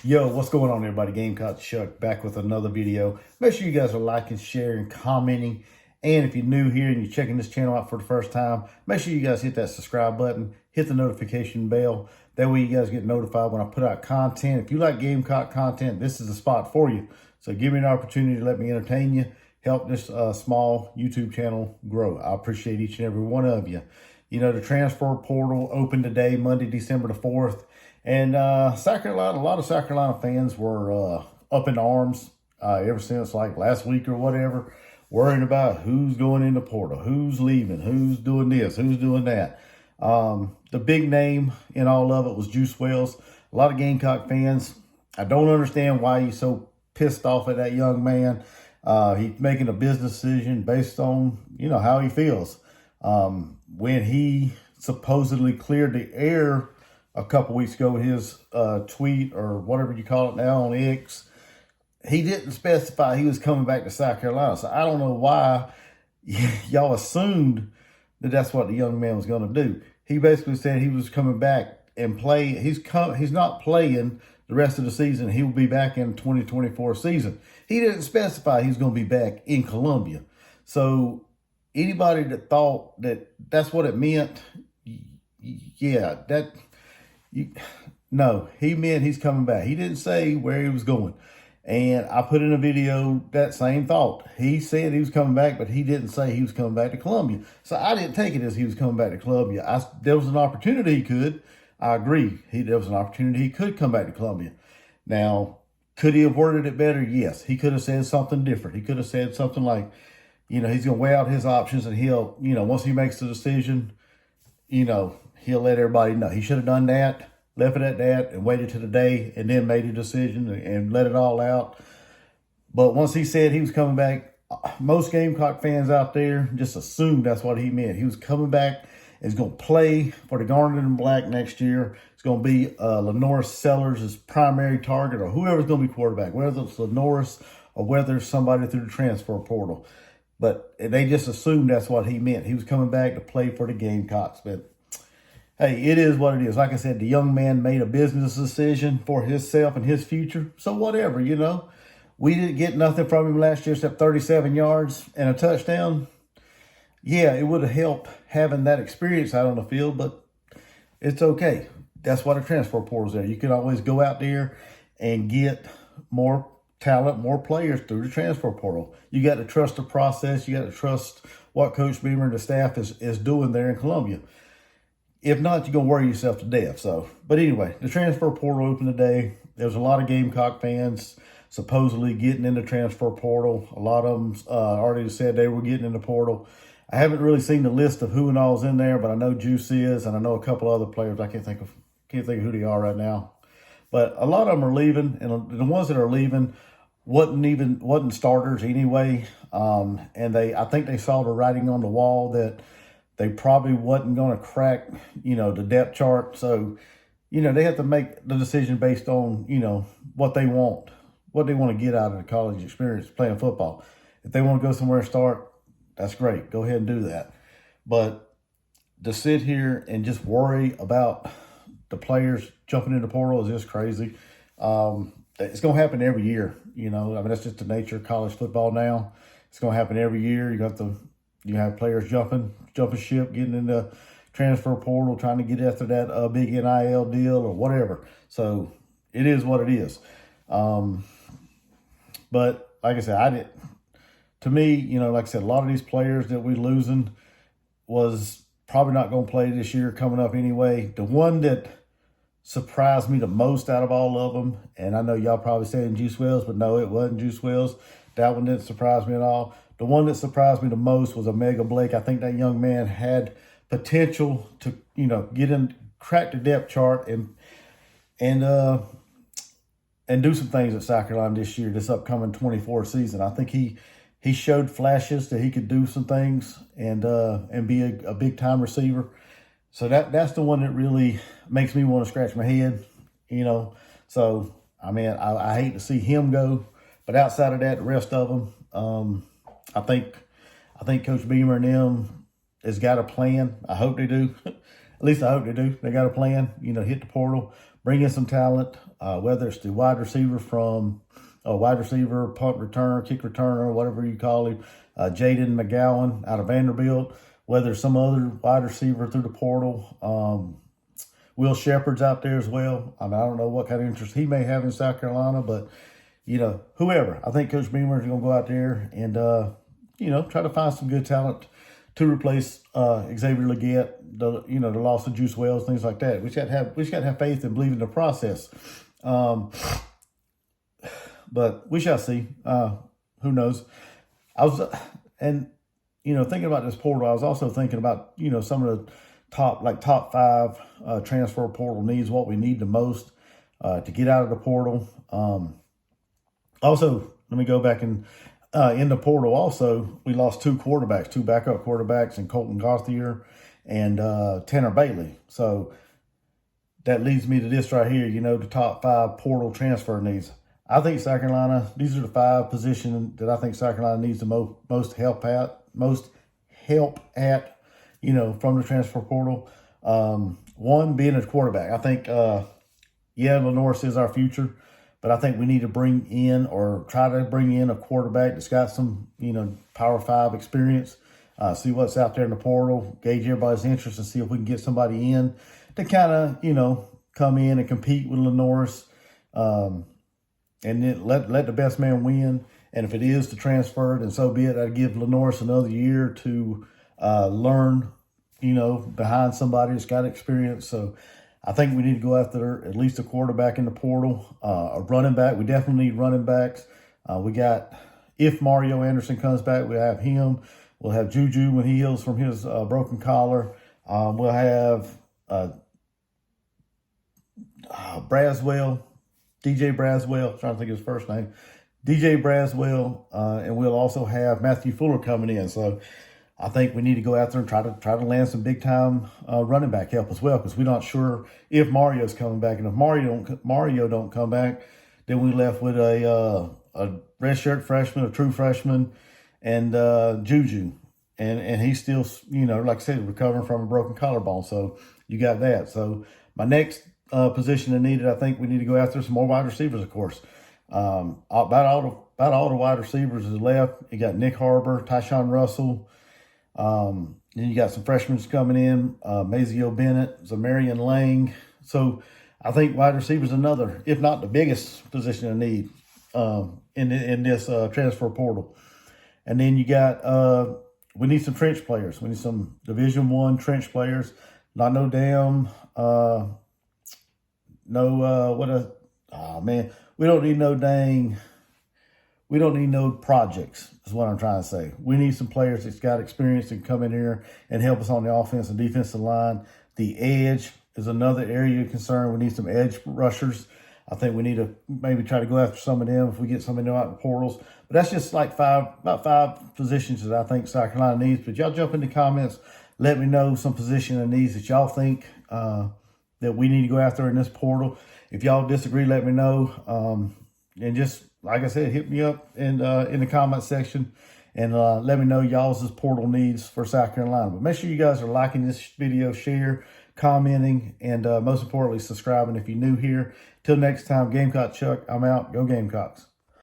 Yo, what's going on, everybody? Gamecock Chuck back with another video. Make sure you guys are liking, sharing, commenting. And if you're new here and you're checking this channel out for the first time, make sure you guys hit that subscribe button, hit the notification bell. That way you guys get notified when I put out content. If you like Gamecock content, this is the spot for you. So give me an opportunity to let me entertain you, help this small YouTube channel grow. I appreciate each and every one of you. You know, the transfer portal opened today, Monday, December the 4th. And South Carolina, a lot of South Carolina fans were up in arms ever since like last week or whatever, worrying about who's going in the portal, who's leaving, who's doing this, who's doing that. The big name in all of it was Juice Wells. A lot of Gamecock fans, I don't understand why he's so pissed off at that young man. He's making a business decision based on, you know, how he feels. When he supposedly cleared the air a couple weeks ago with his tweet or whatever you call it now on X, he didn't specify he was coming back to South Carolina. So I don't know why y'all assumed that that's what the young man was going to do. He basically said he was coming back and play. He's not playing the rest of the season. He will be back in 2024 season. He didn't specify he's going to be back in Columbia. So anybody that thought that that's what it meant, yeah, no, he meant he's coming back. He didn't say where he was going. And I put in a video that same thought. He said he was coming back, but he didn't say he was coming back to Columbia. So I didn't take it as he was coming back to Columbia. There was an opportunity he could. I agree. There was an opportunity he could come back to Columbia. Now, could he have worded it better? Yes. He could have said something different. He could have said something like, you know, he's going to weigh out his options and he'll, you know, once he makes the decision, you know, he'll let everybody know. He should have done that, left it at that, and waited till the day and then made a decision and let it all out. But once he said he was coming back, most Gamecock fans out there just assumed that's what he meant. He was coming back and he's going to play for the Garnet and Black next year. It's going to be LaNorris Sellers' primary target, or whoever's going to be quarterback, whether it's LaNorris or whether it's somebody through the transfer portal. But they just assumed that's what he meant. He was coming back to play for the Gamecocks. But hey, it is what it is. Like I said, the young man made a business decision for himself and his future. So whatever, you know. We didn't get nothing from him last year except 37 yards and a touchdown. Yeah, it would have helped having that experience out on the field, but it's okay. That's why the transfer portal's there. You can always go out there and get more talent, more players through the transfer portal. You got to trust the process. You got to trust what Coach Beamer and the staff is doing there in Columbia. If not, you're going to worry yourself to death. So, but anyway, the transfer portal opened today. There's a lot of Gamecock fans supposedly getting in the transfer portal. A lot of them already said they were getting in the portal. I haven't really seen the list of who and all's in there, but I know Juice is, and I know a couple other players. I can't think of who they are right now. But a lot of them are leaving, and the ones that are leaving wasn't starters anyway. And I think they saw the writing on the wall that they probably wasn't going to crack, you know, the depth chart. So, you know, they have to make the decision based on, you know, what they want to get out of the college experience playing football. If they want to go somewhere and start, that's great. Go ahead and do that. But to sit here and just worry about the players jumping in the portal is just crazy. It's going to happen every year. You know, I mean, that's just the nature of college football now. It's going to happen every year. You have players jumping ship, getting in the transfer portal, trying to get after that big NIL deal or whatever. So it is what it is. But like I said, to me, you know, like I said, a lot of these players that we're losing was probably not going to play this year coming up anyway. The one that surprised me the most out of all of them, and I know y'all probably saying Juice Wells, but no, it wasn't Juice Wells. That one didn't surprise me at all. The one that surprised me the most was Omega Blake. I think that young man had potential to, you know, crack the depth chart and do some things at South Carolina this year, this upcoming 24 season. I think he showed flashes that he could do some things and be a big time receiver. So that's the one that really makes me want to scratch my head, you know. So I mean, I hate to see him go, but outside of that, the rest of them, I think Coach Beamer and them has got a plan. I hope they do. At least I hope they do. They got a plan, you know, hit the portal. bring in some talent, whether it's the wide receiver from wide receiver, punt returner, kick returner, whatever you call him, Jaden McGowan out of Vanderbilt, whether it's some other wide receiver through the portal. Will Shepherd's out there as well. I don't know what kind of interest he may have in South Carolina, but, whoever. I think Coach Beamer is going to go out there and, try to find some good talent to replace Xavier Legette, the loss of Juice Wells, things like that. We just got to have faith and believe in the process. But we shall see. Who knows? Thinking about this portal, I was also thinking about, some of the top 5 transfer portal needs, what we need the most to get out of the portal. Also, let me go back in the portal. Also, we lost 2 quarterbacks, 2 backup quarterbacks, and Colton Gauthier and Tanner Bailey. So that leads me to this right here, the top 5 portal transfer needs. I think South Carolina, these are the 5 positions that I think South Carolina needs the most help at, from the transfer portal. One being a quarterback. I think, Lenoris is our future, but I think we need to bring in or try to bring in a quarterback that's got some, Power 5 experience. See what's out there in the portal, gauge everybody's interest, and see if we can get somebody in to kind of, come in and compete with Lenoris. And then let the best man win. And if it is to transfer, then so be it. I'd give Lenoris another year to learn, behind somebody that's got experience. So I think we need to go after at least a quarterback in the portal, a running back. We definitely need running backs. If Mario Anderson comes back, we'll have him. We'll have Juju when he heals from his broken collar. We'll have Braswell. DJ Braswell, trying to think of his first name, DJ Braswell, and we'll also have Matthew Fuller coming in. So I think we need to go out there and try to land some big time running back help as well, because we're not sure if Mario's coming back. And if Mario don't come back, then we left with a redshirt freshman, a true freshman, and Juju, and he's still like I said, recovering from a broken collarbone. So you got that. So my next position that needed, I think we need to go after some more wide receivers, of course. About all the wide receivers is left. You got Nick Harbor, Tyshawn Russell. Then you got some freshmen coming in, Mazio Bennett, Zamarian Lang. So I think wide receivers another, if not the biggest position of need in this transfer portal. And then you got we need some trench players. We need some Division I trench players. Not no damn. We don't need no projects, is what I'm trying to say. We need some players that's got experience that can come in here and help us on the offense and defensive line. The edge is another area of concern. We need some edge rushers. I think we need to maybe try to go after some of them if we get some of them out in the portals. But that's just like about 5 positions that I think South Carolina needs. But y'all jump in the comments. Let me know some position and needs that y'all think that we need to go after in this portal. If y'all disagree, let me know. And just, like I said, hit me up in the comment section and let me know y'all's portal needs for South Carolina. But make sure you guys are liking this video, share, commenting, and most importantly, subscribing if you're new here. Till next time, Gamecock Chuck, I'm out. Go Gamecocks.